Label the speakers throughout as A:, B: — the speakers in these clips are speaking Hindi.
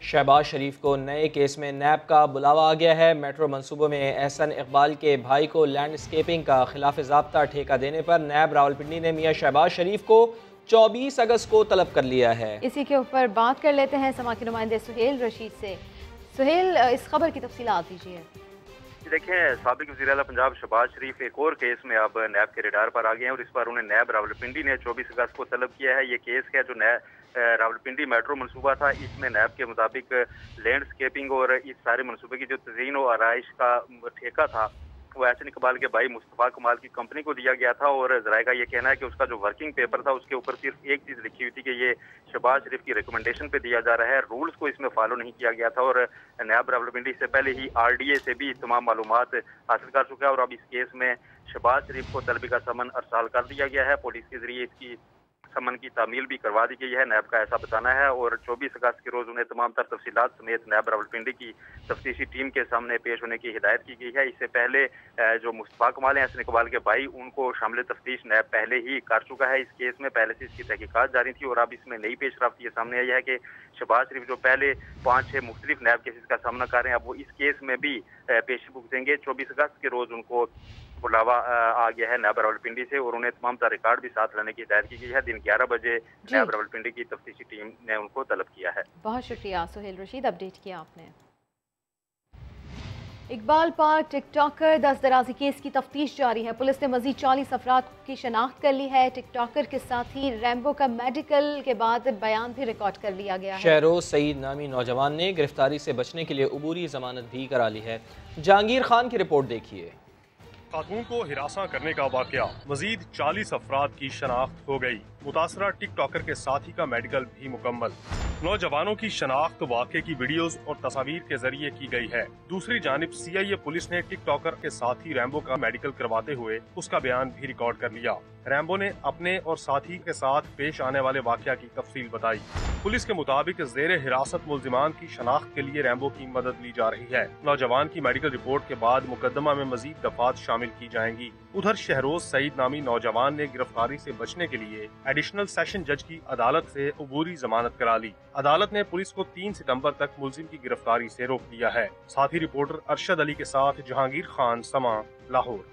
A: शहबाज शरीफ को नए केस में नैब का बुलावा आ गया है। मेट्रो मंसूबों में एहसन इकबाल के भाई को लैंडस्केपिंग का खिलाफ ज़ाब्ता ठेका देने पर नैब रावलपिंडी ने मियां शहबाज शरीफ को 24 अगस्त को तलब कर लिया है।
B: इसी के ऊपर बात कर लेते हैं समा के नुमाइंदे सुहेल रशीद से। सुहेल, इस खबर की तफसीलात दीजिए।
C: देखिए, साबिक वज़ीर आला पंजाब शहबाज शरीफ एक और केस में अब नैब के रडार पर आ गए हैं और इस पर उन्हें नैब रावलपिंडी ने 24 अगस्त को तलब किया है। ये केस है जो रावलपिंडी मेट्रो मनसूबा था, इसमें नैब के मुताबिक लैंडस्केपिंग और इस सारे मनसूबे की जो तज़ीन और आराइश का ठेका था वो एहसन इकबाल के भाई मुस्तफ़ा कमाल की कंपनी को दिया गया था। और ज़राए का ये कहना है कि उसका जो वर्किंग पेपर था उसके ऊपर सिर्फ एक चीज़ लिखी हुई थी कि ये शहबाज शरीफ की रिकमेंडेशन पे दिया जा रहा है, रूल्स को इसमें फॉलो नहीं किया गया था। और नैब रावलपिंडी से पहले ही RDA से भी तमाम मालूमात हासिल कर चुका है और अब इस केस में शहबाज शरीफ को तलबी का समन अरसाल कर दिया गया है। पुलिस के जरिए इसकी समन की तामील भी करवा दी गई है, नैब का ऐसा बताना है। और 24 अगस्त के रोज उन्हें तमाम तर तफसीलात समेत नैब रावलपिंडी की तफ्तीशी टीम के सामने पेश होने की हिदायत की गई है। इससे पहले जो मुस्तफ़ा कमाल हैं, एहसन इकबाल के भाई, उनको शामिल तफ्तीश नैब पहले ही कर चुका है। इस केस में पहले से इसकी तहकीकात जारी थी और अब इसमें नई पेशरफ्त ये सामने आई है कि शहबाज शरीफ जो पहले 5-6 मुख्तलिफ नैब केसेस का सामना कर रहे हैं, अब वो इस केस में भी पेशी भुगतेंगे। 24 अगस्त के रोज उनको बुलावा आ गया है नैब रावलपिंडी से और उन्हें तमाम तरह रिकॉर्ड भी साथ लाने की हिदायत की गई है। दिन 11 बजे नैब रावलपिंडी की तफ्तीशी टीम ने उनको तलब किया है।
B: बहुत शुक्रिया सुहेल रशीद, अपडेट किया आपने। इकबाल पार्क टिकटॉकर दस्तदराजी केस की तफ्तीश जारी है। पुलिस ने मजीद 40 अफराद की शनाख्त कर ली है। टिकटॉकर के साथ ही रैम्बो का मेडिकल के बाद बयान भी रिकॉर्ड कर लिया गया है।
A: शहरोज सईद नामी नौजवान ने गिरफ्तारी से बचने के लिए अबूरी जमानत भी करा ली है। जहांगीर खान की रिपोर्ट देखिए।
D: खातून को हिरासा करने का वाकया, मजीद 40 अफराद की शनाख्त हो गई। मुतासरा टिकटॉकर के साथी का मेडिकल भी मुकम्मल। नौजवानों की शनाख्त वाक़े की वीडियोस और तस्वीर के जरिए की गई है। दूसरी जानिब CIA पुलिस ने टिकटॉकर के साथी रैम्बो का मेडिकल करवाते हुए उसका बयान भी रिकॉर्ड कर लिया। रैम्बो ने अपने और साथी के साथ पेश आने वाले वाकया की तफसील बताई। पुलिस के मुताबिक जेर हिरासत मुल्जिमान की शनाख्त के लिए रैम्बो की मदद ली जा रही है। नौजवान की मेडिकल रिपोर्ट के बाद मुकदमा में मजीद दफात शामिल की जाएंगी। उधर शहरोज सईद नामी नौजवान ने गिरफ्तारी से बचने के लिए एडिशनल सेशन जज की अदालत से अबूरी जमानत करा ली। अदालत ने पुलिस को 3 सितंबर तक मुलजिम की गिरफ्तारी से रोक दिया है। साथी रिपोर्टर अरशद अली के साथ जहांगीर खान, समा, लाहौर।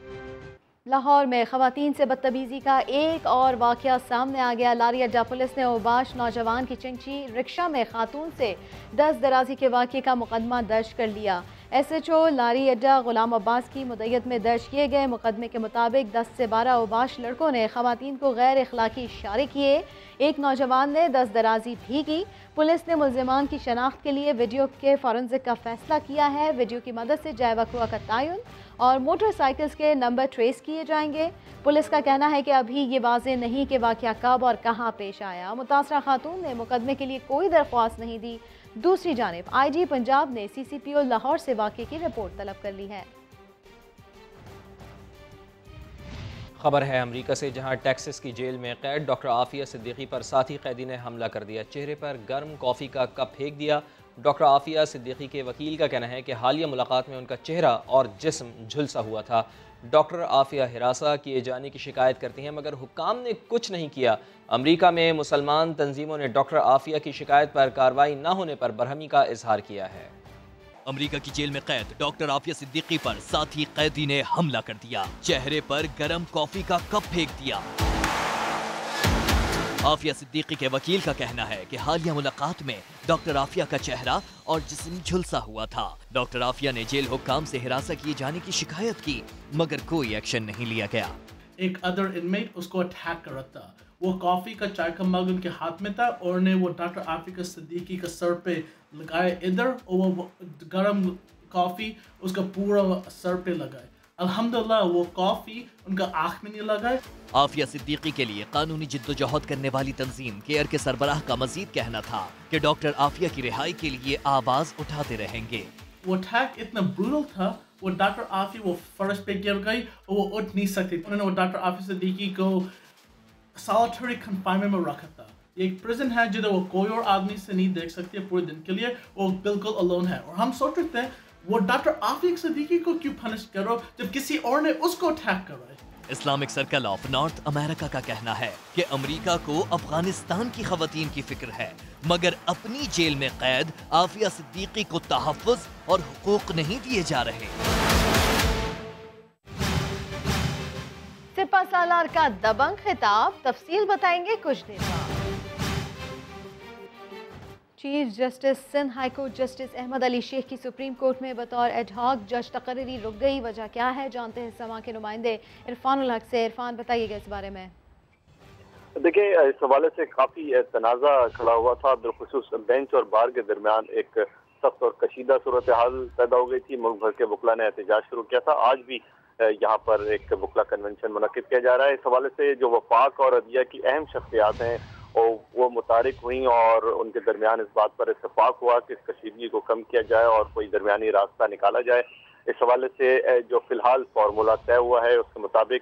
B: लाहौर में खवातीन से बदतमीजी का एक और वाकया सामने आ गया। लारी अड्डा पुलिस ने ओबाश नौजवान की चिंची रिक्शा में खातून से दस्तदराजी के वाकये का मुकदमा दर्ज कर लिया। SHO लारी अड्डा गुलाम अब्बास की मुद्दत में दर्ज किए गए मुकदमे के मुताबिक 10 से 12 ओबाश लड़कों ने खवातीन को गैर अखलाकी इशारे किए। एक नौजवान ने दस्तदराजी भी की। पुलिस ने मुल्जिमान की शनाख्त के लिए वीडियो के फॉरेंसिक का फैसला किया है। वीडियो की मदद से जाए वक़्वा का तयन और मोटरसाइकिल्स के नंबर ट्रेस किए जाएंगे। पुलिस का कहना है कि अभी ये वाज़ेह नहीं कि वाक़या कब और कहाँ पेश आया। मुतासरा खातून ने मुकदमे के लिए कोई दरख्वास्त नहीं दी। दूसरी जानिब IG पंजाब ने CCPO लाहौर से वाक़े की रिपोर्ट तलब कर ली है।
A: खबर है अमेरिका से, जहां टेक्सास की जेल में कैद डॉक्टर आफिया सिद्दीकी पर साथी कैदी ने हमला कर दिया। चेहरे पर गर्म कॉफ़ी का कप फेंक दिया। डॉक्टर आफिया सिद्दीकी के वकील का कहना है कि हालिया मुलाकात में उनका चेहरा और जिस्म झुलसा हुआ था। डॉक्टर आफिया हिरासा किए जाने की शिकायत करती हैं मगर हुक्काम ने कुछ नहीं किया। अमेरिका में मुसलमान तंजीमों ने डॉक्टर आफिया की शिकायत पर कार्रवाई न होने पर बरहमी का इजहार किया है।
E: अमेरिका की जेल में कैद डॉक्टर आफिया सिद्दीकी पर साथी कैदी ने हमला कर दिया। चेहरे पर गर्म कॉफी का कप फेंक दिया। आफिया सिद्दीकी के वकील का कहना है कि हालिया मुलाकात में डॉक्टर आफिया का चेहरा और जिस्म झुलसा हुआ था। डॉक्टर आफिया ने जेल हुक्काम से हिरासत किए जाने की शिकायत की मगर कोई एक्शन नहीं लिया गया।
F: एक अदर इनमेट उसको अटैक कर रहा था। वो कॉफ़ी का चाय का मग उनके हाथ में था और ने वो डॉक्टर आफिया सिद्दीकी का सर पे लगाए इधर और वो गर्म कॉफ़ी उसका पूरा सर पे लगाए। अल्हम्दुलिल्लाह वो कॉफ़ी उनका आँख में नहीं लगा।
E: आफिया सिद्दीकी के लिए कानूनी जिद्दोजहद करने वाली तंजीम केयर के सरबराह का मजीद कहना था कि डॉक्टर आफिया की रिहाई के लिए आवाज उठाते रहेंगे।
F: वो अटैक इतना ब्रूटल था, वो डॉक्टर आफिया वो फर्श पे गिर गई और वो उठ नहीं सकती। उन्होंने वो डॉक्टर आफिया सिद्दीकी को सॉलिटरी कन्फाइनमेंट में रखा था। ये एक प्रिजन है जिधर वो कोई और आदमी से नहीं देख सकती पूरे दिन के लिए, वो बिल्कुल अलोन है। और हम सोच रहे थे वो डॉक्टर आफिया सिद्दीकी को क्यों पनिश करो जब किसी और ने उसको अटैक करा है।
E: Islamic circle of north America का कहना है कि अमेरिका को अफगानिस्तान की खवातीन की फिक्र है, मगर अपनी जेल में कैद आफिया सिद्दीकी को तहफ़्फ़ुज़ और हुकूक नहीं दिए जा रहे।
B: सिपा सालार का दबंग खिताब, तफसील बताएंगे कुछ देर बाद। Chief justice Sindh high court justice Ahmed Ali Shaikh की सुप्रीम कोर्ट में बतौर एडहॉक जज तकर्री रुक गई, वजह क्या है जानते हैं समा के नुमाइंदे इरफानुल हक से। इरफान, बताइएगा इस बारे में।
G: देखिए, इस हवाले से काफी तनाज़ा खड़ा हुआ था। बिलखुसूस बेंच और बार के दरमियान एक सख्त और कशीदा सूरत हाल पैदा हो गई थी। मुल्क भर के वकला ने एहतजाज शुरू किया था। आज भी यहाँ पर एक वकला कन्वेंशन मुनक्किद किया जा रहा है। इस हवाले से जो वफाक और अदलिया की अहम शख्सियात हैं वो मुतारिक हुई और उनके दरमियान इस बात पर इत्तेफाक हुआ कि इस कशीदगी को कम किया जाए और कोई दरमियानी रास्ता निकाला जाए। इस हवाले से जो फिलहाल फार्मूला तय हुआ है उसके मुताबिक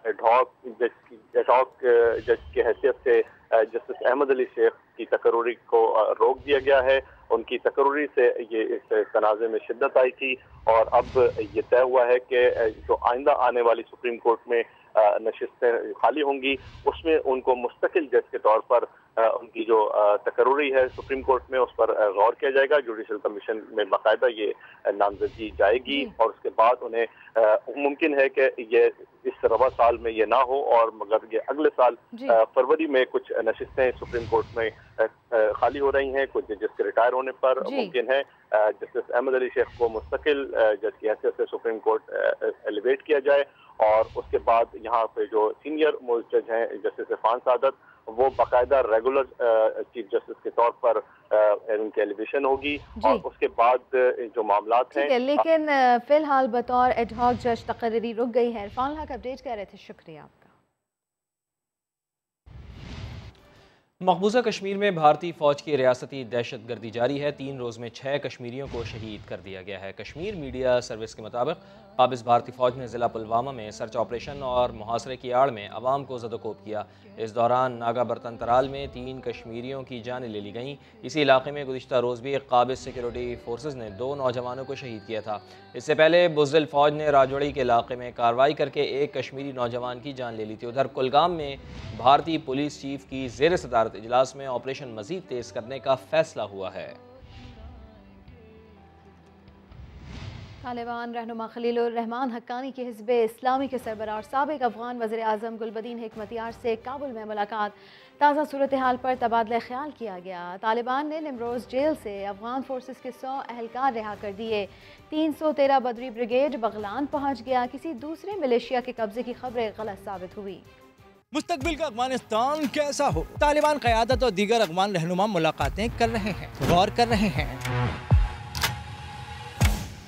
G: एडहॉक जज की हैसियत से जस्टिस अहमद अली शेख की तकर्री को रोक दिया गया है। उनकी तकर्री से ये इस तनाज़े में शिद्दत आई थी और अब ये तय हुआ है कि जो आइंदा आने वाली सुप्रीम कोर्ट में नशिस्तें खाली होंगी उसमें उनको मुस्तकिल जज के तौर पर उनकी जो तकर्री है सुप्रीम कोर्ट में उस पर गौर किया जाएगा। जुडिशल कमीशन में बाकायदा ये नामजदगी जाएगी और उसके बाद उन्हें मुमकिन है कि ये इस रवा साल में ये ना हो और मगर ये अगले साल फरवरी में कुछ नशिस्तें सुप्रीम कोर्ट में खाली हो रही हैं। कुछ जज के रिटायर होने पर मुमकिन है जस्टिस अहमद अली शेख को मुस्तकिल जज की हैसियत से सुप्रीम कोर्ट एलिवेट किया जाए और उसके बाद यहाँ पे जो सीनियर मोस्ट जज हैं जस्टिस इरफान सादत वो बाकायदा रेगुलर चीफ जस्टिस के तौर पर उनकी एलिवेशन होगी और उसके बाद जो मामलात हैं।
B: लेकिन फिलहाल बतौर एडहॉक जज तकर्री रुक गई है। इरफान हक अपडेट कर रहे थे, शुक्रिया आपका।
A: मकबूजा कश्मीर में भारतीय फ़ौज की रियासती दहशत गर्दी जारी है। 3 रोज़ में 6 कश्मीरियों को शहीद कर दिया गया है। कश्मीर मीडिया सर्विस के मुताबिक काबिज़ भारतीय फ़ौज ने ज़िला पुलवामा में सर्च ऑपरेशन और मुहासरे की आड़ में अवाम को ज़दोकोब किया। इस दौरान नागा बर्तन तराल में 3 कश्मीरियों की जानें ले ली गईं। इसी इलाके में गुज़िश्ता रोज़ भी काबिज़ सिक्योरिटी फोर्सेज ने 2 नौजवानों को शहीद किया था। इससे पहले बुज़दिल फ़ौज ने राजौड़ी के इलाके में कार्रवाई करके एक कश्मीरी नौजवान की जान ले ली थी। उधर कुलगाम में भारतीय पुलिस चीफ की ज़ेर सदारत इजलास में ऑपरेशन मज़ीद तेज़ करने का फैसला हुआ है।
B: तालिबान रहनुमा खलीलुर रहमान हक्कानी के हिज़्ब इस्लामी के सरबराह साबिक अफगान वज़ीर आज़म गुलबदीन हिकमतियार से काबुल में मुलाकात। ताज़ा सूरत हाल पर तबादला ख्याल किया गया। तालिबान ने निमरोज़ जेल से अफगान फोर्सेस के 100 अहलकार रिहा कर दिए। 313 बदरी ब्रिगेड बगलान पहुँच गया। किसी दूसरे मिलिशिया के कब्जे की खबरें गलत साबित हुई।
H: मुस्तकबिल का अफगानिस्तान कैसा हो, तालिबान क़यादत और दीगर अफगान रहनुमा मुलाकातें कर रहे हैं, गौर कर रहे हैं।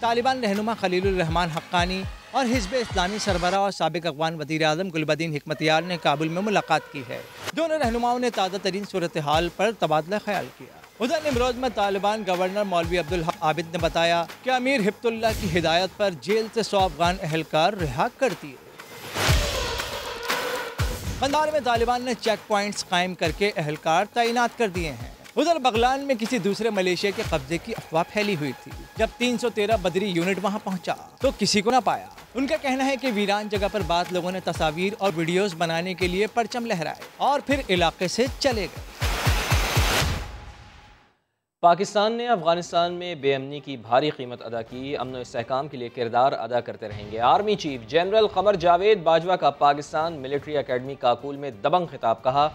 H: तालिबान रहनुमा खलीलुर रहमान हक्कानी और हिज़्ब इस्लामी सरबराह और साबिक अफगान वज़ीर आज़म गुलबदीन हिकमतियार ने काबुल में मुलाकात की है। दोनों रहनुमाओं ने ताज़ा तरीन सूरत हाल पर तबादला ख्याल किया। उधर निमरोज में तालिबान गवर्नर मौलवी अब्दुल हक आबिद ने बताया कि अमीर हिब्तुल्लाह की हिदायत पर जेल से 100 अफगान अहलकार रिहा कर दिए। कंधार में तालिबान ने चेक पॉइंट्स कायम करके अहलकार तैनात कर दिए हैं। उधर बगलान में किसी दूसरे मलेशिया के कब्जे की अफवाह फैली हुई थी। जब 313 बदरी यूनिट वहां पहुंचा तो किसी को ना पाया। उनका कहना है कि वीरान जगह पर बाद लोगों ने तस्वीर और वीडियोस बनाने के लिए परचम लहराए और फिर इलाके से चले गए।
A: पाकिस्तान ने अफगानिस्तान में बेअमनी की भारी कीमत अदा की। अमन व इस्तेहकाम के लिए किरदार अदा करते रहेंगे। Army chief general Qamar Javed Bajwa का पाकिस्तान मिलिट्री अकेडमी काकुल में दबंग खिताब। कहा,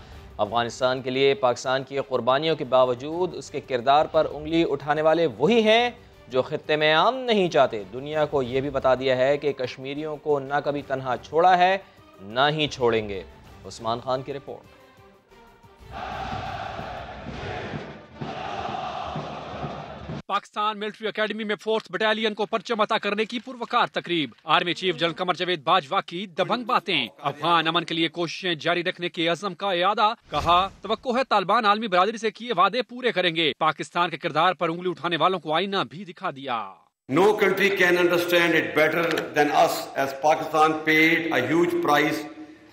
A: अफगानिस्तान के लिए पाकिस्तान की कुर्बानियों के बावजूद उसके किरदार पर उंगली उठाने वाले वही हैं जो खित्ते में आम नहीं चाहते। दुनिया को ये भी बता दिया है कि कश्मीरियों को ना कभी तन्हा छोड़ा है ना ही छोड़ेंगे। उस्मान खान की रिपोर्ट।
I: पाकिस्तान मिलिट्री एकेडमी में 4th बटालियन को परचम अता करने की पुरवकार तकरीब। Army chief general Qamar Javed Bajwa की दबंग बातें। अफगान अमन के लिए कोशिशें जारी रखने के अज़म का इरादा। कहा, तवक्को है तालिबान आलमी बरादरी से किए वादे पूरे करेंगे। पाकिस्तान के किरदार पर उंगली उठाने वालों को आईना भी दिखा दिया।
J: No country can understand it better than us as Pakistan paid a huge price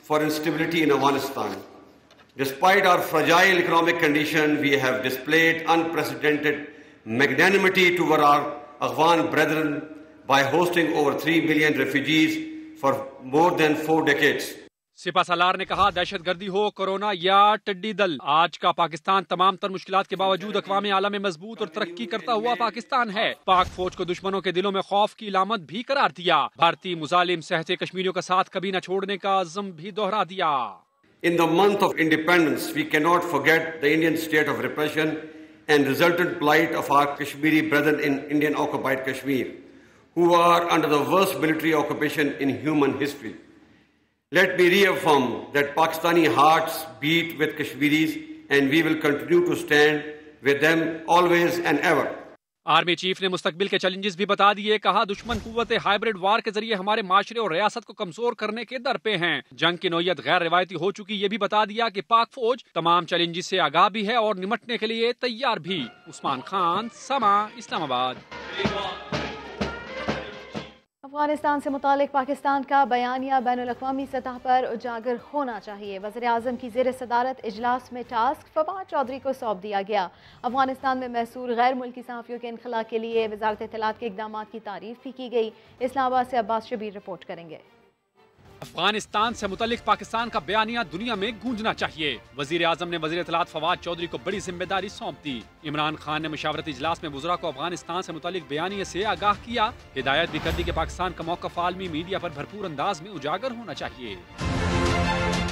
J: for instability in Afghanistan. Despite our fragile economic condition, we have displayed unprecedented magnanimity toward our Afghan brethren by hosting over 3 million refugees for more than 4 decades.
I: सिपा Salaar ने कहा, दहशत गर्दी हो, कोरोना या टिड्डी दल, आज का पाकिस्तान तमाम तर मुश्किलात के बावजूद अक़वाम आलम में मजबूत और तरक्की करता हुआ पाकिस्तान है। पाक फौज को दुश्मनों के दिलों में खौफ की लामत भी करार दिया। भारतीय मुजालिम सहते कश्मीरियों का साथ कभी न छोड़ने का अज़्म भी दोहरा दिया।
J: In the month of independence, we cannot forget the Indian state of repression and resultant plight of our Kashmiri brethren in Indian occupied Kashmir, who are under the worst military occupation in human history. Let me reaffirm that Pakistani hearts beat with Kashmiris and we will continue to stand with them always and ever.
I: Army chief ने मुस्तकबिल के चैलेंजेस भी बता दिए। कहा, दुश्मन कुव्वत हाइब्रिड वार के जरिए हमारे माशरे और रियासत को कमजोर करने के दर पे हैं। जंग की नौयत गैर रिवायती हो चुकी, ये भी बता दिया कि पाक फौज तमाम चैलेंजेस से आगाह भी है और निमटने के लिए तैयार भी। उस्मान खान, समा, इस्लामाबाद।
B: अफगानिस्तान से मुतालिक पाकिस्तान का बयानिया बैनुल-अक़वामी सतह पर उजागर होना चाहिए। वज़ीर-ए-आज़म की ज़ेर सदारत इजलास में टास्क फवाद चौधरी को सौंप दिया गया। अफगानिस्तान में महसूर गैर मुल्की सहाफ़ियों के इनखला के लिए वज़ारत इत्तलात के इक़दाम की तारीफ़ भी की गई। इस्लामाबाद से अब्बास शबीर रिपोर्ट करेंगे।
I: अफगानिस्तान से मुतालिक पाकिस्तान का बयानिया दुनिया में गूंजना चाहिए। वजीर आजम ने वजीर इत्तलात फवाद चौधरी को बड़ी जिम्मेदारी सौंप दी। इमरान खान ने मुशावरती इजलास में वज़रा को अफगानिस्तान से मुतालिक बयानिए से आगाह किया। हिदायत भी कर दी कि पाकिस्तान का मौक़िफ़ आलमी मीडिया पर भरपूर अंदाज में उजागर होना चाहिए।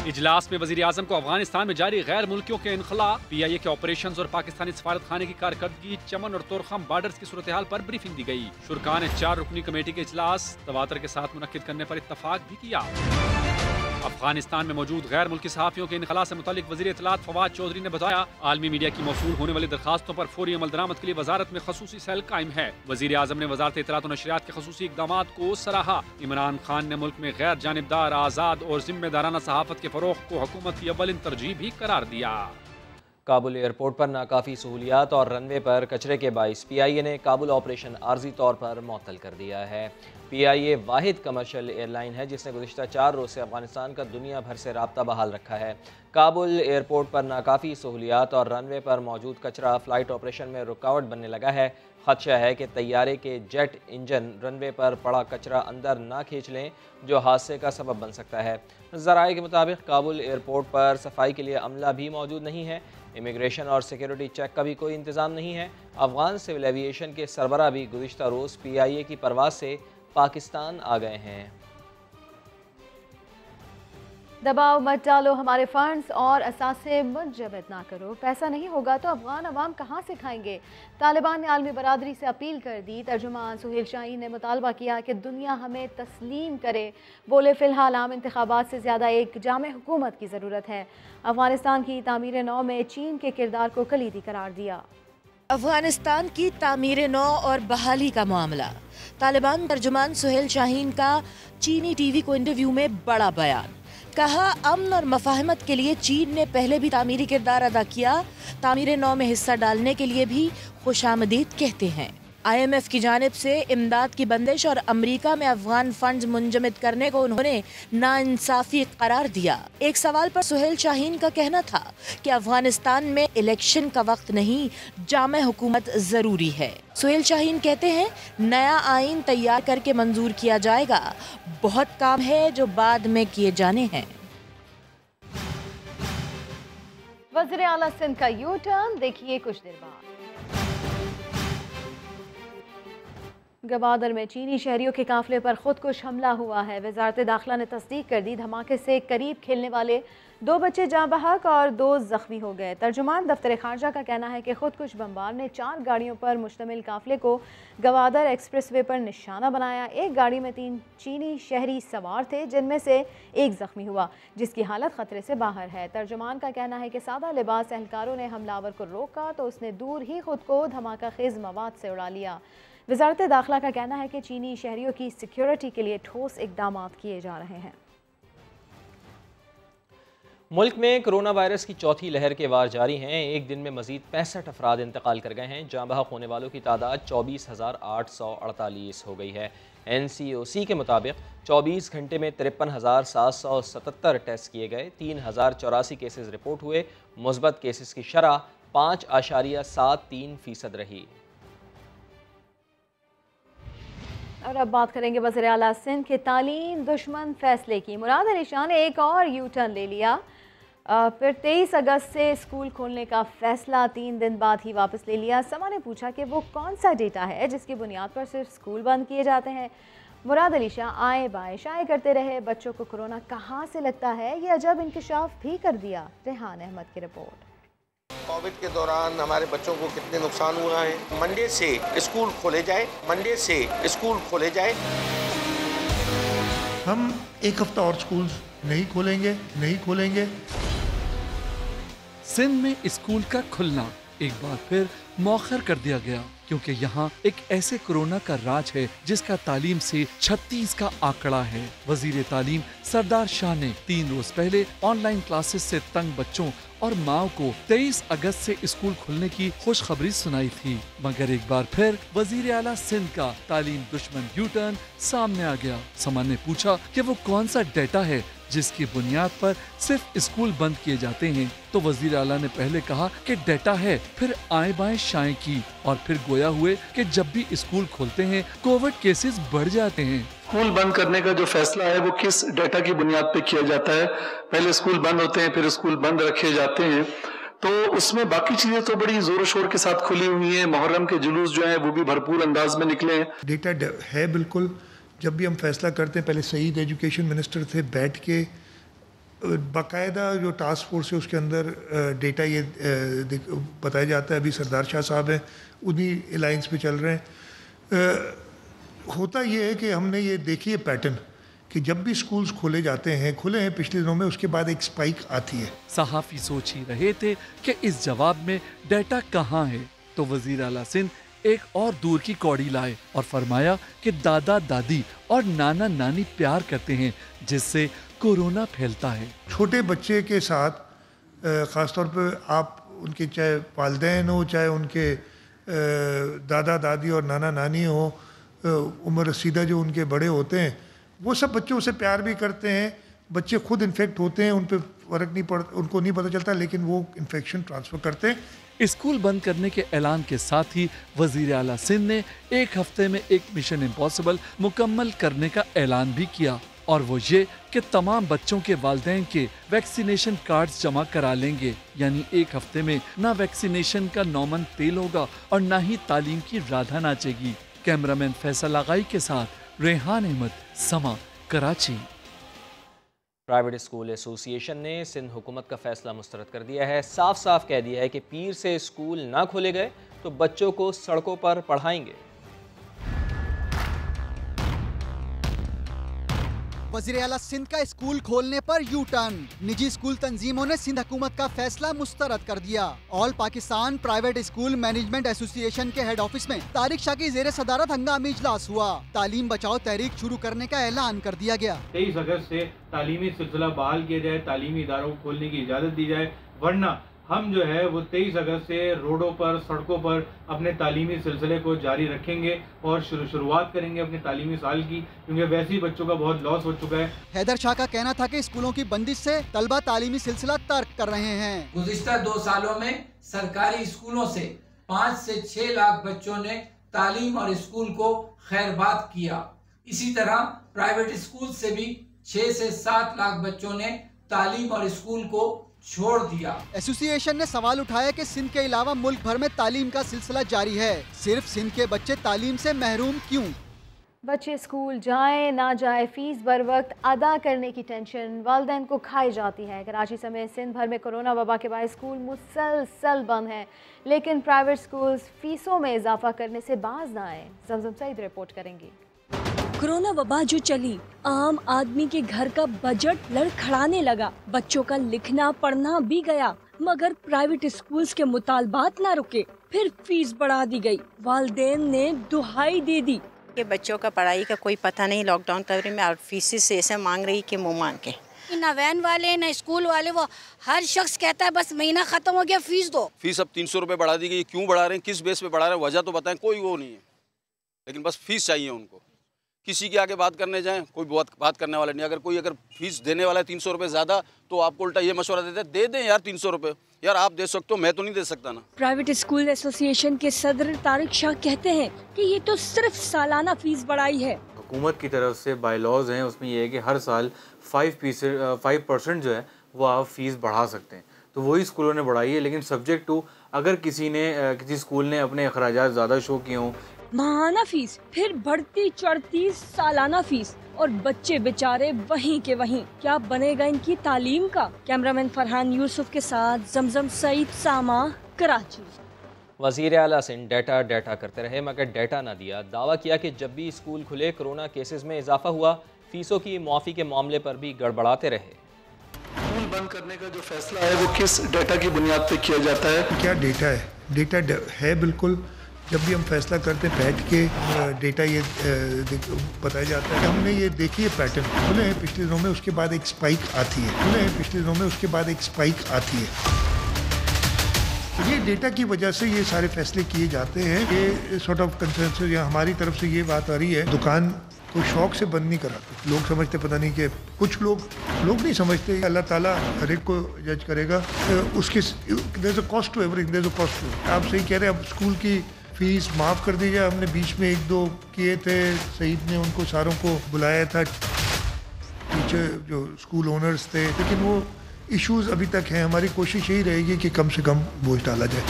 I: इजलास में वजीर आजम को अफगानिस्तान में जारी गैर मुल्कियों के इनखला, PIA के ऑपरेशंस और पाकिस्तानी सफारत खाने की कारकर्दगी, चमन और तोरखम बॉर्डर्स की सूरत हाल पर ब्रीफिंग दी गई। शुरका ने 4 रुकनी कमेटी के इजलास तवातर के साथ मुनक्किद करने पर इत्तफाक भी किया। अफगानिस्तान में मौजूद गैर मुल्की सहाफ़ियों के इनखला से मुतालिक वज़ीर इत्तलात फवाद चौधरी ने बताया, आलमी मीडिया की मौसूल होने वाली दरखास्तों पर फौरी अमल दरामद के लिए वजारत में खसूसी सेल कायम है। वज़ीर आज़म ने वजारत इत्तलात और नशरियात के खसूसी इक़दामात को सराहा। इमरान खान ने मुल्क में गैर जानिबदार, आज़ाद और जिम्मेदाराना सहाफ़त के फ़रोग़ को हुकूमत की अव्वलिन तरजीह भी करार दिया।
A: काबुल एयरपोर्ट पर नाकाफ़ी सहूलियात और रनवे पर कचरे के बाइस PIA ने काबुल ऑपरेशन आर्जी तौर पर मुअत्तल कर दिया है। PIA वाहिद कमर्शियल एयरलाइन है जिसने गुज़िश्ता 4 रोज़ से अफगानिस्तान का दुनिया भर से राब्ता बहाल रखा है। काबुल एयरपोर्ट पर नाकाफ़ी सहूलियात और रनवे पर मौजूद कचरा फ़्लाइट ऑपरेशन में रुकावट बनने लगा है। ख़दशा है कि तैयारे के जेट इंजन रनवे पर पड़ा कचरा अंदर ना खींच लें, जो हादसे का सबब बन सकता है। ज़राए के मुताबिक काबुल एयरपोर्ट पर सफाई के लिए अमला भी मौजूद नहीं है। इमिग्रेशन और सिक्योरिटी चेक का भी कोई इंतज़ाम नहीं है। अफगान सिविल एविएशन के सरबरा भी गुज़िश्ता रोज़ PIA की परवाज़ से पाकिस्तान आ गए हैं।
B: दबाव मत डालो, हमारे फंड्स और असासे मुंजमद ना करो। पैसा नहीं होगा तो अफगान अवाम कहाँ से खाएंगे। तालिबान ने आलमी बरादरी से अपील कर दी। तर्जुमान सुहेल शाहीन ने मुतालबा किया कि दुनिया हमें तस्लीम करे। बोले, फ़िलहाल आम इंतखाबात से ज़्यादा एक जामे हुकूमत की ज़रूरत है। अफगानिस्तान की तामीर नौ में चीन के किरदार को कलीदी करार दिया।
K: अफगानिस्तान की तामीर नौ और बहाली का मामला। तालिबान तर्जुमान सुहेल शाहीन का चीनी TV को इंटरव्यू में बड़ा बयान। कहा, अमन और मफाहमत के लिए चीन ने पहले भी तामीरी किरदार अदा किया। तामीर नौ में हिस्सा डालने के लिए भी खुशामदीद कहते हैं। IMF की जानिब से इमदाद की बंदिश और अमरीका में अफगान फंड्स मुंजमद करने को उन्होंने नाइंसाफी करार दिया। एक सवाल पर सुहेल शाहीन का कहना था कि अफगानिस्तान में इलेक्शन का वक्त नहीं, जामे हुकूमत ज़रूरी है। सुहेल शाहीन कहते हैं, नया आइन तैयार करके मंजूर किया जाएगा। बहुत काम है जो बाद में किए जाने हैं।
B: वज़ीर आला सिंध का यू टर्न देखिए कुछ देर बाद। गवादर में चीनी शहरियों के काफिले पर खुदकुश हमला हुआ है। वजारत दाखिला ने तस्दीक कर दी। धमाके से करीब खेलने वाले 2 बच्चे जाँ बहक और 2 जख्मी हो गए। तर्जुमान दफ्तर खारजा का कहना है कि खुदकुश बमबार ने 4 गाड़ियों पर मुश्तमिल काफिले को गवादर एक्सप्रेसवे पर निशाना बनाया। एक गाड़ी में 3 चीनी शहरी सवार थे, जिनमें से एक जख्मी हुआ, जिसकी हालत खतरे से बाहर है। तर्जुमान का कहना है कि सादा लिबास एहलकारों ने हमलावर को रोका तो उसने दूर ही खुद को धमाका खेज मवाद से उड़ा लिया। वजारत दाखिला का कहना है कि चीनी शहरियों की सिक्योरिटी के लिए ठोस इक़दाम किए जा रहे हैं।
A: मुल्क में कोरोना वायरस की चौथी लहर के वार जारी हैं। एक दिन में मजीद 65 अफराद इंतकाल कर गए हैं। जाँ बहक होने वालों की तादाद 24,848 हो गई है। NCOC के मुताबिक 24 घंटे में 53,777 टेस्ट किए गए। 3,084 केसेस रिपोर्ट हुए। मुस्बत केसेस की शरह 5.73% रही।
B: और अब बात करेंगे वज़ीर आला सिंध के तालीम दुश्मन फैसले की। मुराद अली शाह ने एक और यू टर्न ले लिया। फिर 23 अगस्त से स्कूल खोलने का फैसला 3 दिन बाद ही वापस ले लिया। समा ने पूछा कि वो कौन सा डेटा है जिसकी बुनियाद पर सिर्फ स्कूल बंद किए जाते हैं। मुराद अली शाह आए बाएं शाये करते रहे। बच्चों को कोरोना कहाँ से लगता है ये अजब इंकशाफ भी कर दिया। रेहान अहमद की रिपोर्ट।
L: कोविड के दौरान हमारे बच्चों को कितने नुकसान हुआ है। मंडे से स्कूल खोले जाए, मंडे से स्कूल खोले जाए।
M: हम एक हफ्ता और स्कूल नहीं खोलेंगे।
N: सिंध में स्कूल का खुलना एक बार फिर मौखर कर दिया गया, क्योंकि यहाँ एक ऐसे कोरोना का राज है जिसका तालीम से 36 का आंकड़ा है। वजीर तालीम सरदार शाह ने 3 रोज पहले ऑनलाइन क्लासेस से तंग बच्चों और माओ को 23 अगस्त से स्कूल खुलने की खुशखबरी सुनाई थी, मगर एक बार फिर वजीर आला सिंध का तालीम दुश्मन यू टर्न सामने आ गया। समा ने पूछा कि वो कौन सा डेटा है जिसकी बुनियाद पर सिर्फ स्कूल बंद किए जाते हैं, तो वजीर आला ने पहले कहा कि डेटा है, फिर आए बाएं शाये की और फिर गोया हुए कि जब भी स्कूल खोलते हैं कोविड केसेस बढ़ जाते हैं।
O: स्कूल बंद करने का जो फैसला है वो किस डेटा की बुनियाद पे किया जाता है? पहले स्कूल बंद होते हैं, फिर स्कूल बंद रखे जाते हैं, तो उसमें बाकी चीजें तो बड़ी जोर शोर के साथ खुली हुई हैं। मुहर्रम के जुलूस जो है वो भी भरपूर अंदाज में निकले हैं।
M: डेटा है बिल्कुल। जब भी हम फैसला करते हैं, पहले सईद एजुकेशन मिनिस्टर थे, बैठ के बाकायदा जो टास्क फोर्स है उसके अंदर डेटा ये बताया जाता है। अभी सरदार शाह साहब हैं, उन्हीं लाइन्स पे चल रहे हैं। होता ये है कि हमने ये देखी है पैटर्न कि जब भी स्कूल्स खुले हैं पिछले दिनों में, उसके बाद एक स्पाइक आती है।
N: सहाफी सोच ही रहे थे कि इस जवाब में डेटा कहाँ है, तो वजीर आला सिंध एक और दूर की कौड़ी लाए और फरमाया कि दादा दादी और नाना नानी प्यार करते हैं, जिससे कोरोना फैलता है।
M: छोटे बच्चे के साथ ख़ासतौर पर आप उनके चाहे वालिदैन हो, चाहे उनके दादा दादी और नाना नानी हो, उम्र रसीदा जो उनके बड़े होते हैं, वो सब बच्चों से प्यार भी करते हैं। बच्चे खुद इन्फेक्ट होते हैं, उन पर फ़र्क नहीं पड़ता, उनको नहीं पता चलता, लेकिन वो इन्फेक्शन ट्रांसफ़र करते हैं।
N: स्कूल बंद करने के ऐलान के साथ ही वजीर आला सिंध ने एक हफ्ते में एक मिशन इम्पॉसिबल मुकम्मल करने का ऐलान भी किया, और वो ये कि तमाम बच्चों के वालिदैन के वैक्सीनेशन कार्ड्स जमा करा लेंगे। यानी एक हफ्ते में ना वैक्सीनेशन का नौमन तेल होगा और ना ही तालीम की राधा नाचेगी। कैमरामैन फैसल आगाई के साथ रेहान अहमद, समा, कराची।
A: प्राइवेट स्कूल एसोसिएशन ने सिंध हुकूमत का फैसला मुस्तरद कर दिया है। साफ साफ कह दिया है कि पीर से स्कूल ना खोले गए तो बच्चों को सड़कों पर पढ़ाएंगे।
P: वज़ीर आला सिंध का स्कूल खोलने पर यू टर्न। निजी स्कूल तंजीमों ने सिंध हुकूमत का फैसला मुस्तरद कर दिया। All Pakistan private school management association के हेड ऑफिस में तारिक शाह की ज़ेर सदारत हंगामी इजलास हुआ। तालीम बचाओ तहरीक शुरू करने का ऐलान कर दिया गया।
Q: 23 अगस्त से तालीमी सिलसिला बहाल किया जाए, तालीमी इदारों को खोलने की इजाज़त दी जाए, वरना हम जो है वो 23 अगस्त से रोडों पर, सड़कों पर अपने तालीमी सिलसिले को जारी रखेंगे और शुरुआत करेंगे अपने तालीमी साल की, क्योंकि वैसे ही बच्चों का बहुत लॉस हो चुका है।
P: हैदर शाह का कहना था कि स्कूलों की बंदिश से तलबा तालीमी सिलसिला तर्क कर रहे हैं।
R: गुज़िश्ता 2 सालों में सरकारी स्कूलों से 5 से 6 लाख बच्चों ने तालीम और स्कूल को खैरबाद किया। इसी तरह प्राइवेट स्कूल से भी 6 से 7 लाख बच्चों ने तालीम और स्कूल को छोड़ दिया।
P: एसोसिएशन ने सवाल उठाया कि सिंध के अलावा मुल्क भर में तालीम का सिलसिला जारी है, सिर्फ सिंध के बच्चे तालीम से महरूम क्यों?
B: बच्चे स्कूल जाएं ना जाए, फीस बर वक्त अदा करने की टेंशन वालिदैन को खाई जाती है। कराची समेत सिंध भर में कोरोना वबा के बाद स्कूल मुसलसल बंद हैं, लेकिन प्राइवेट स्कूल्स फीसों में इजाफा करने से बाज ना आए। ज़मज़म सईद रिपोर्ट करेंगी।
S: कोरोना वबा जो चली, आम आदमी के घर का बजट लड़खड़ाने लगा। बच्चों का लिखना पढ़ना भी गया, मगर प्राइवेट स्कूल्स के मुतालबात ना रुके। फिर फीस बढ़ा दी गई। वालिदैन ने दुहाई दे दी
T: कि बच्चों का पढ़ाई का कोई पता नहीं, लॉकडाउन कवरेज में और फीस से ऐसे मांग रही कि मुँह मांग के।
U: ना वैन वाले ना स्कूल वाले, वो हर शख्स कहता है बस महीना खत्म हो गया फीस दो।
V: फीस अब 300 रुपये बढ़ा दी गई। क्यों बढ़ा रहे हैं, किस बेस पे बढ़ा रहे हैं, वजह तो बताएं। कोई वो नहीं है, लेकिन बस फीस चाहिए उनको
C: किसी के आगे बात करने जाएं कोई बात करने वाला नहीं। अगर फीस देने वाला है 300 रुपये ज़्यादा तो आपको उल्टा ये मशवरा देते हैं दे दें यार 300 रुपये, यार आप दे सकते हो मैं तो नहीं दे सकता ना।
S: प्राइवेट स्कूल एसोसिएशन के सदर तारिक शाह कहते हैं कि ये तो सिर्फ सालाना फीस बढ़ाई है।
Q: हुकूमत की तरफ से बाय लॉज हैं, उसमें ये है कि हर साल 5% जो है वो आप फीस बढ़ा सकते हैं, तो वही स्कूलों ने बढ़ाई है। लेकिन सब्जेक्ट टू अगर किसी स्कूल ने अपने अखराजात ज़्यादा शो किए हों,
S: माहाना फीस फिर बढ़ती चढ़ती सालाना फीस और बच्चे बेचारे वहीं के वहीं, क्या बनेगा इनकी तालीम का। कैमरामैन फरहान यूसुफ के साथ जमजम सईद, सामा, कराची।
A: वज़ीर आला सिंध डेटा करते रहे मगर डेटा ना दिया। दावा किया कि जब भी स्कूल खुले कोरोना केसेस में इजाफा हुआ, फीसों की मुआफ़ी के मामले पर भी गड़बड़ाते रहे।
O: स्कूल बंद करने का जो फैसला है वो किस डेटा की बुनियाद पे किया जाता है?
M: क्या डेटा है? डेटा है बिल्कुल। जब भी हम फैसला करते हैं बैठ के डेटा ये बताया जाता है कि हमने ये देखिए पैटर्न खुले हैं पिछले दिनों में, उसके बाद एक स्पाइक आती है, खुले हैं पिछले दिनों में, उसके बाद एक स्पाइक आती है। ये डेटा की वजह से ये सारे फैसले किए जाते हैं। ये सॉर्ट ऑफ कंसेंसस या हमारी तरफ से ये बात आ रही है, दुकान को शौक से बंद नहीं कराते। लोग समझते पता नहीं कि कुछ लोग नहीं समझते। अल्लाह ताला हर एक को जज करेगा। उसके there is a cost to everything, there is a cost to. आप सही कह रहे हैं। अब स्कूल की फीस माफ़ कर दीजिए। हमने बीच में 1-2 किए थे, सईद ने उनको सारों को बुलाया था, टीचर जो स्कूल ओनर्स थे, लेकिन वो इश्यूज अभी तक हैं। हमारी कोशिश यही रहेगी कि कम से कम बोझ डाला जाए।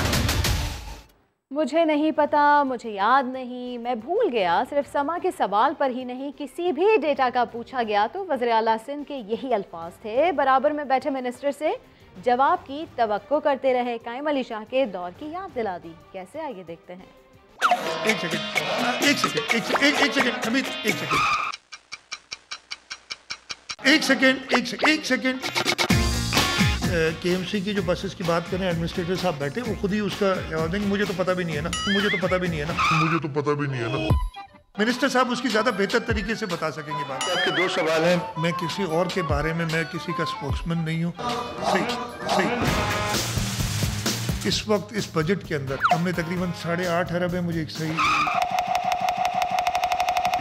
B: मुझे नहीं पता, मुझे याद नहीं, मैं भूल गया, सिर्फ समा के सवाल पर ही नहीं किसी भी डेटा का पूछा गया तो वज़ीर आला सिंध के यही अल्फाज थे। बराबर में बैठे मिनिस्टर से जवाब की तवक्को करते रहे। कायम अली शाह के दौर की याद दिला दी। कैसे, आइए देखते हैं।
M: एक सेकेंड। KMC की जो बसेस की बात करें, एडमिनिस्ट्रेटर साहब बैठे, वो खुद ही उसका जवाब देंगे। मुझे तो पता भी नहीं है ना। मिनिस्टर साहब उसकी ज़्यादा बेहतर तरीके से बता सकेंगे बात।
O: आपके 2 सवाल हैं।
M: मैं किसी और के बारे में, मैं किसी का स्पोक्समैन नहीं हूँ। सही। इस वक्त इस बजट के अंदर हमने तकरीबन 8.5 अरब है, मुझे एक सही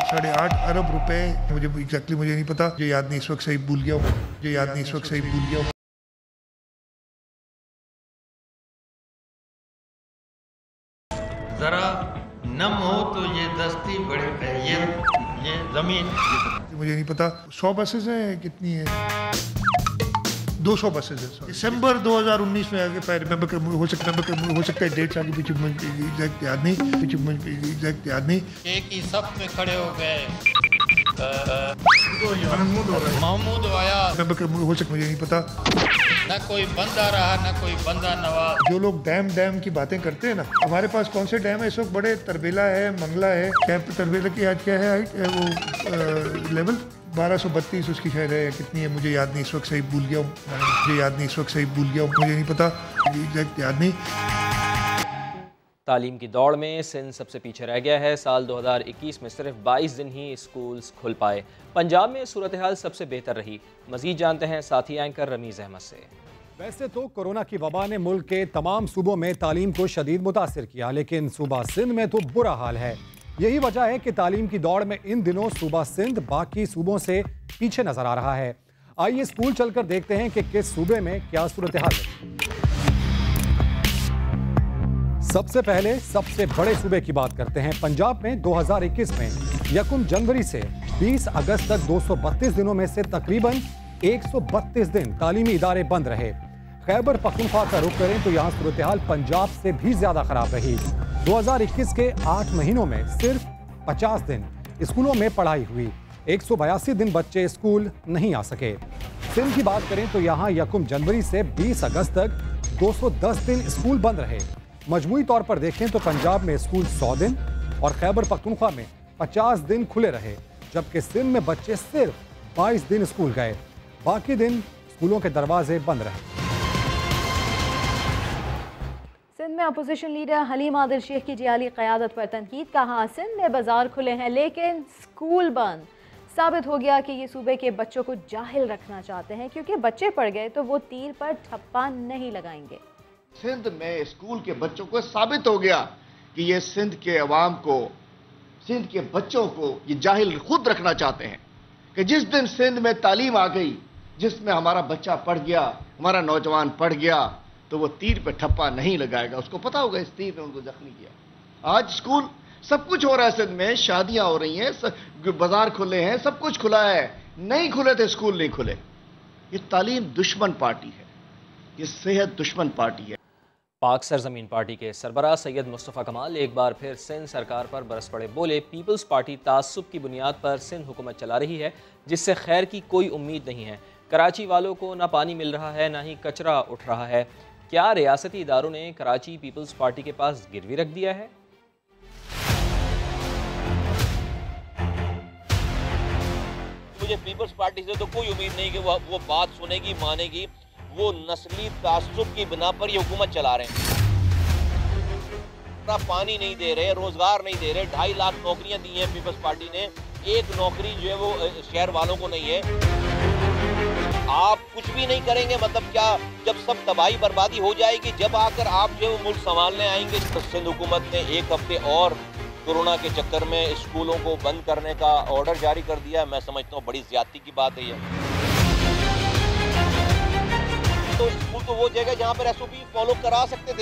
M: 8.5 अरब रुपए, मुझे एग्जैक्टली मुझे नहीं पता, मुझे याद नहीं, इस वक्त सही भूल गया हूँ।
V: जरा नम हो तो ये दस्ती बड़ी है, ये जमीन
M: मुझे नहीं पता। 100 बसेज हैं, कितनी है? 200 बसेज है। दिसंबर 2019 में आगे हो सकता है डेट्स आगे पीछे मुझे एग्जैक्ट याद नहीं।
V: एक ही सब में खड़े हो गए महमूद आया,
M: हो सकता मुझे नहीं पता।
V: न कोई बंदा रहा न कोई बंदा नवाज।
M: जो लोग डैम की बातें करते हैं ना, हमारे पास कौन से डैम है इस वक्त? बड़े तरबेला है, मंगला है। कैंप तरबेला की आज क्या है हाइट, वो लेवल 1232 उसकी शायद है, कितनी है मुझे याद नहीं, इस वक्त सही भूल गया हूँ। मुझे नहीं पता, एग्जैक्ट याद नहीं।
A: तालीम की दौड़ में सिंध सबसे पीछे रह गया है। साल 2021 में सिर्फ 22 दिन ही स्कूल्स खुल पाए। पंजाब में सूरत हाल सबसे बेहतर रही। मजीद जानते हैं साथी एंकर रमीज़ अहमद से।
W: वैसे तो कोरोना की वबा ने मुल्क के तमाम सूबों में तालीम को शदीद मुतासिर किया, लेकिन सूबा सिंध में तो बुरा हाल है। यही वजह है कि तालीम की दौड़ में इन दिनों सूबा सिंध बाकी सूबों से पीछे नजर आ रहा है। आइए स्कूल चलकर देखते हैं कि किस सूबे में क्या सूरत हाल है। सबसे पहले सबसे बड़े सूबे की बात करते हैं। पंजाब में 2021 में 1 जनवरी से 20 अगस्त तक 232 दिनों में से तकरीबन 132 दिन तालीमी इदारे बंद रहे। खैबर पख्तूनख्वा का रुख करें तो यहाँ सूरत हाल पंजाब से भी ज्यादा खराब रही। 2021 के 8 महीनों में सिर्फ 50 दिन स्कूलों में पढ़ाई हुई। 182 दिन बच्चे स्कूल नहीं आ सके। सिंध की बात करें तो यहाँ 1 जनवरी से 20 अगस्त तक 210 दिन स्कूल बंद रहे। मजमूई तौर पर देखें तो पंजाब में स्कूल 100 दिन और खैबर पख्तूनख्वा में 50 दिन खुले रहे, जबकि सिंध में बच्चे सिर्फ 22 दिन स्कूल गए, बाकी दिन स्कूलों के दरवाजे बंद रहे।
B: सिंध में अपोजिशन लीडर हलीम आदिल शेख की जियाली क़यादत पर तनकीद। कहा सिंध में बाजार खुले हैं लेकिन स्कूल बंद। साबित हो गया कि ये सूबे के बच्चों को जाहिल रखना चाहते हैं, क्योंकि बच्चे पढ़ गए तो वो तीर पर ठप्पा नहीं लगाएंगे।
X: सिंध में स्कूल के बच्चों को साबित हो गया कि ये सिंध के अवाम को
D: सिंध के बच्चों को ये जाहिल खुद रखना चाहते हैं कि जिस दिन सिंध में तालीम आ गई, जिसमें हमारा बच्चा पढ़ गया, हमारा नौजवान पढ़ गया, तो वो तीर पे ठप्पा नहीं लगाएगा। उसको पता होगा इस तीर ने उनको जख्मी किया। आज स्कूल सब कुछ हो रहा है सिंध में, शादियां हो रही हैं, बाजार खुले हैं, सब कुछ खुला है। नहीं खुले थे स्कूल, नहीं खुले। ये तालीम दुश्मन पार्टी है, ये सेहत दुश्मन पार्टी है।
A: पाक सरजमीन पार्टी के सरबराह सैयद मुस्तफ़ा कमाल एक बार फिर सिंध सरकार पर बरस पड़े। बोले, पीपल्स पार्टी तासुब की बुनियाद पर सिंध हुकूमत चला रही है, जिससे खैर की कोई उम्मीद नहीं है। कराची वालों को ना पानी मिल रहा है, ना ही कचरा उठ रहा है। क्या रियासती इदारों ने कराची पीपल्स पार्टी के पास गिरवी रख दिया है?
E: मुझे पीपल्स पार्टी से तो कोई उम्मीद नहीं कि वो बात सुनेगी, मानेगी। वो नस्ली तासुब की बिना पर ये हुकूमत चला रहे हैं। पानी नहीं दे रहे, रोजगार नहीं दे रहे। 2.5 लाख नौकरियां दी हैं पीपल्स पार्टी ने, एक नौकरी जो है वो शहर वालों को नहीं है। आप कुछ भी नहीं करेंगे, मतलब क्या? जब सब तबाही बर्बादी हो जाएगी, जब आकर आप जो मुल्क संभालने आएंगे। सिंध हुकूमत ने 1 हफ्ते और कोरोना के चक्कर में स्कूलों को बंद करने का ऑर्डर जारी कर दिया। मैं समझता हूँ बड़ी ज्यादती की बात है ये। तो स्कूल तो वो जगह जहाँ पर SOP फॉलो करा सकते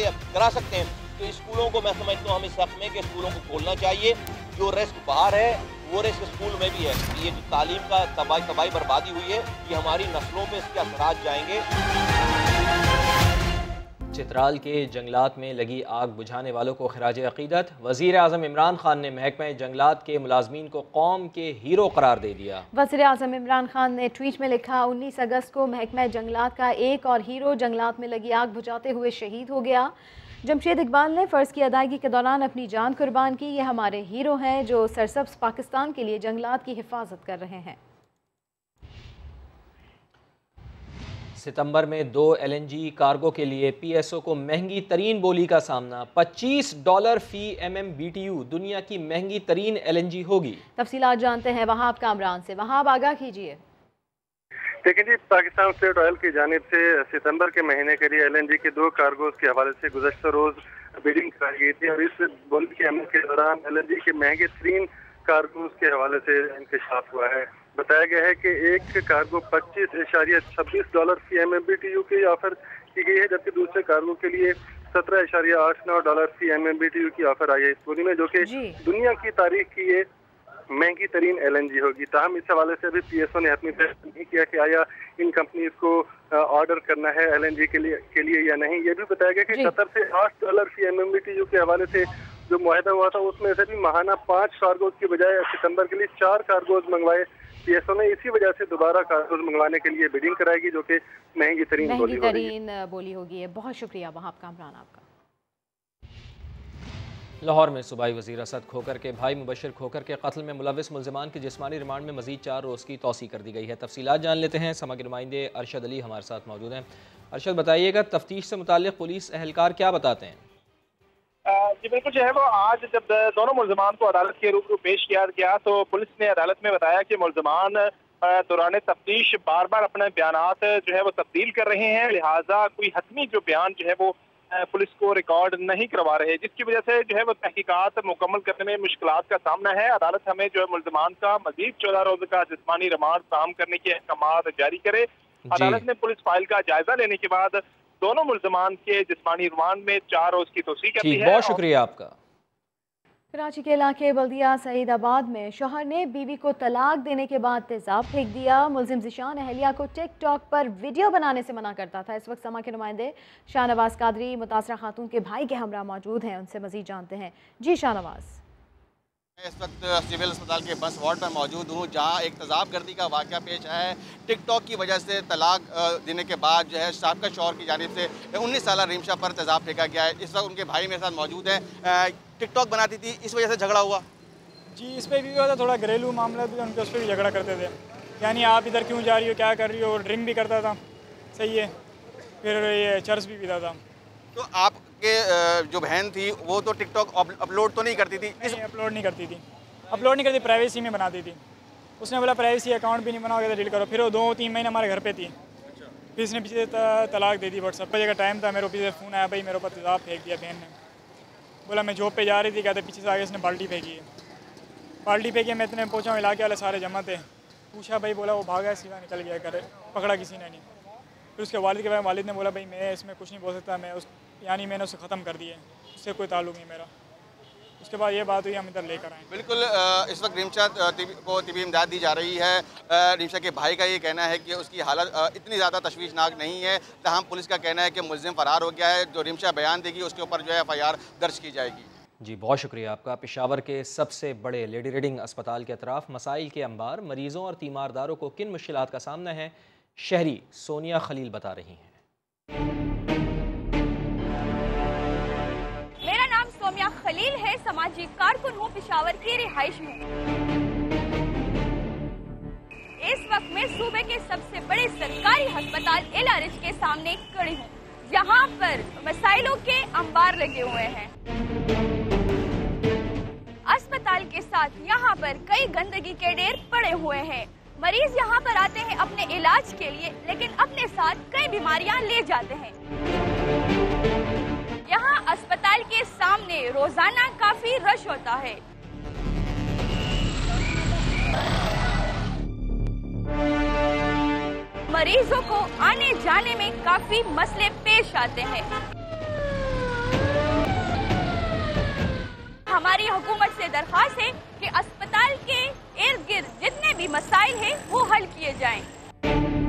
E: हैं। तो स्कूलों को मैं समझता हूँ हम इस हक में कि स्कूलों को खोलना चाहिए। जो रिस्क बाहर है वो रिस्क स्कूल में भी है। ये जो तालीम का तबाही बर्बादी हुई है, ये हमारी नस्लों पे इसके असरात जाएंगे।
A: चित्राल के जंगलात में लगी आग बुझाने वालों को खिराज अकीदत। वज़ीर आज़म इमरान खान ने महकमा जंगलात के मुलाजमीन को कौम के हीरो करार दे दिया। वज़ीर आज़म इमरान खान ने ट्वीट में लिखा, 19 अगस्त को महकमा जंगलात का एक और हीरो जंगलात में लगी आग बुझाते हुए शहीद हो गया। जमशेद इकबाल ने फ़र्ज़ की अदायगी के दौरान अपनी जान कुर्बान की। ये हमारे हीरो हैं जो सरसब्ज़ पाकिस्तान के लिए जंगलात की हिफाजत कर रहे हैं। सितंबर में 2 LNG कार्गो के लिए PSO को महंगी तरीन बोली का सामना। $25 फी MMBTU दुनिया की महंगी तरीन LNG होगी। तफसीलात जानते हैं वहाब कामरान से। वहाब, आगाह कीजिए।
F: देखिए जी, पाकिस्तान स्टेट ऑयल की जानिब से सितंबर के महीने के लिए LNG के 2 कार्गोज के हवाले से गुज़श्ता रोज बिडिंग कराई गई थी और इस बोली के अमल के दौरान LNG के महंगे तरीन कार्गोज के हवाले से इंकशाफ हुआ है। बताया गया है कि एक कार्गो $25.26 फी MMBTU की ऑफर की गई है, जबकि दूसरे कार्गो के लिए $17.89 फी MMBTU की ऑफर आई है इस बोली में, जो कि दुनिया की तारीख की ये महंगी तरीन LNG होगी। ताहम इस हवाले से अभी PSO ने अपनी फैसला नहीं किया कि आया इन कंपनीज को ऑर्डर करना है LNG के लिए या नहीं। ये भी बताया गया कि कतर से $8 फी MMBTU के हवाले से जो मुआहदा हुआ था उसमें से भी माहाना 5 कार्गोज की बजाय सितंबर के लिए 4 कार्गोज मंगवाए। PSO ने इसी वजह से दोबारा कार्गोज मंगवाने के लिए बिडिंग कराएगी, जो कि महंगी तरीन
B: बोली होगी। बहुत शुक्रिया वहाब कामरान आपका।
A: लाहौर में सूबाई वज़ीर असद खोकर के भाई मुबशर खोकर के कत्ल में मुलविस मुल्ज़िमान की जिस्मानी रिमांड में मज़ीद 4 रोज़ की तौसी कर दी गई है। तफसीलात जान लेते हैं। समा के नुमाइंदे अरशद अली हमारे साथ मौजूद हैं। अरशद, बताइएगा तफ्तीश से मुताल्लिक़ पुलिस एहलकार क्या बताते हैं?
X: जी बिल्कुल, जो है वो आज जब दोनों मुल्ज़िमान को अदालत के रूबरू पेश किया गया तो पुलिस ने अदालत में बताया कि मुल्ज़िमान दौरान तफ्तीश बार बार अपने बयानात जो है वो तब्दील कर रहे हैं, लिहाजा कोई हतमी जो बयान जो है वो पुलिस को रिकॉर्ड नहीं करवा रहे, जिसकी वजह से जो है वो तहकीकात मुकम्मल करने में मुश्किलात का सामना है। अदालत हमें जो है मुल्ज़िमान का मजीद 14 रोज़ का जिस्मानी रिमांड फराहम करने के अहकाम जारी करे। अदालत ने पुलिस फाइल का जायजा लेने के बाद दोनों मुल्ज़िमान के जिस्मानी रिमांड में 4 रोज़ की तौसीह कर दी है।
A: बहुत शुक्रिया आपका।
B: कराची के इलाके बल्दिया सईदाबाद में शौहर ने बीवी को तलाक देने के बाद तेजाब फेंक दिया। मुल्जिम ज़िशान अहलिया को टिकटॉक पर वीडियो बनाने से मना करता था। इस वक्त समा के नुमाइंदे शाहनवाज कादरी मुतासरा खातून के भाई के हमरा मौजूद हैं, उनसे मजीद जानते हैं। जी शाहनवाज।
Y: मैं इस वक्त सिविल अस्पताल के बस वार्ड पर मौजूद हूँ, जहाँ एक तेजाब गर्दी का वाक़या पेश आया है। टिकटॉक की वजह से तलाक देने के बाद जो है साबका शौहर की जानिब से 19 साला रिमशा पर तेजाब फेंका गया है। इस वक्त उनके भाई मेरे साथ मौजूद हैं। टिकटॉक बनाती थी, इस वजह से झगड़ा हुआ?
Z: जी, इस पर भी हुआ था, थोड़ा घरेलू मामला भी, उनके उस पर भी झगड़ा करते थे। यानी आप इधर क्यों जा रही हो, क्या कर रही हो, ड्रिंक भी करता था, सही है, फिर ये चर्च भी पीता था।
Y: तो आपके जो बहन थी वो तो टिकटॉक अपलोड तो नहीं करती थी?
Z: अपलोड नहीं करती थी, प्राइवेसी में बनाती थी। उसने बोला प्राइवेसी अकाउंट भी नहीं बनाओगे तो डिलीट करो। फिर वो 2-3 महीने हमारे घर पे थी, फिर इसने पीछे तलाक दे दी। व्हाट्सएप पर जगह टाइम था, मेरे पीछे फ़ोन आया, भाई मेरे ऊपर तेजाब फेंक दिया बहन ने। बोला मैं जॉब पे जा रही थी, कहते पीछे से आगे इसने बाल्टी फेंकी है। पार्टी पे कि मैं इतने पहुँचा, इलाके वाले सारे जमा थे। पूछा भाई, बोला वो भागा, सीधा निकल गया घर, पकड़ा किसी ने नहीं। फिर उसके वालिद के बाद वालिद ने बोला भाई मैं इसमें कुछ नहीं बोल सकता, मैं उस यानी मैंने उसे ख़त्म कर दिया, उससे कोई ताल्लुक़ नहीं मेरा। उसके बाद ये बात हुई, हम इधर लेकर आए।
Y: बिल्कुल, इस वक्त रिमशा को तिबी इमदाद दी जा रही है। रिमशा के भाई का ये कहना है कि उसकी हालत इतनी ज़्यादा तशवीशनाक नहीं है, तहम पुलिस का कहना है कि मुलजिम फरार हो गया है। जो रिमशा बयान देगी उसके ऊपर जो है FIR दर्ज की जाएगी।
A: जी बहुत शुक्रिया आपका। पेशावर के सबसे बड़े लेडी रीडिंग अस्पताल के अतराफ मसाइल के अंबार, मरीजों और तीमारदारों को किन मुश्किलात का सामना है, शहरी सोनिया खलील बता रही हैं।
G: मेरा नाम सोनिया खलील है, समाजी कारकुन हूँ, पेशावर की रिहाइश में। इस वक्त मैं सूबे के सबसे बड़े सरकारी अस्पताल LRH के सामने खड़ी हूँ, जहाँ पर मसाइलों के अंबार लगे हुए हैं। अस्पताल के साथ यहाँ पर कई गंदगी के ढेर पड़े हुए हैं। मरीज यहाँ पर आते हैं अपने इलाज के लिए, लेकिन अपने साथ कई बीमारियाँ ले जाते हैं। यहाँ अस्पताल के सामने रोजाना काफी रश होता है। मरीजों को आने जाने में काफी मसले पेश आते हैं। हमारी हुकूमत से दरख्वास्त है कि अस्पताल के इर्द गिर्द जितने भी मसाइल हैं वो हल किए जाएं।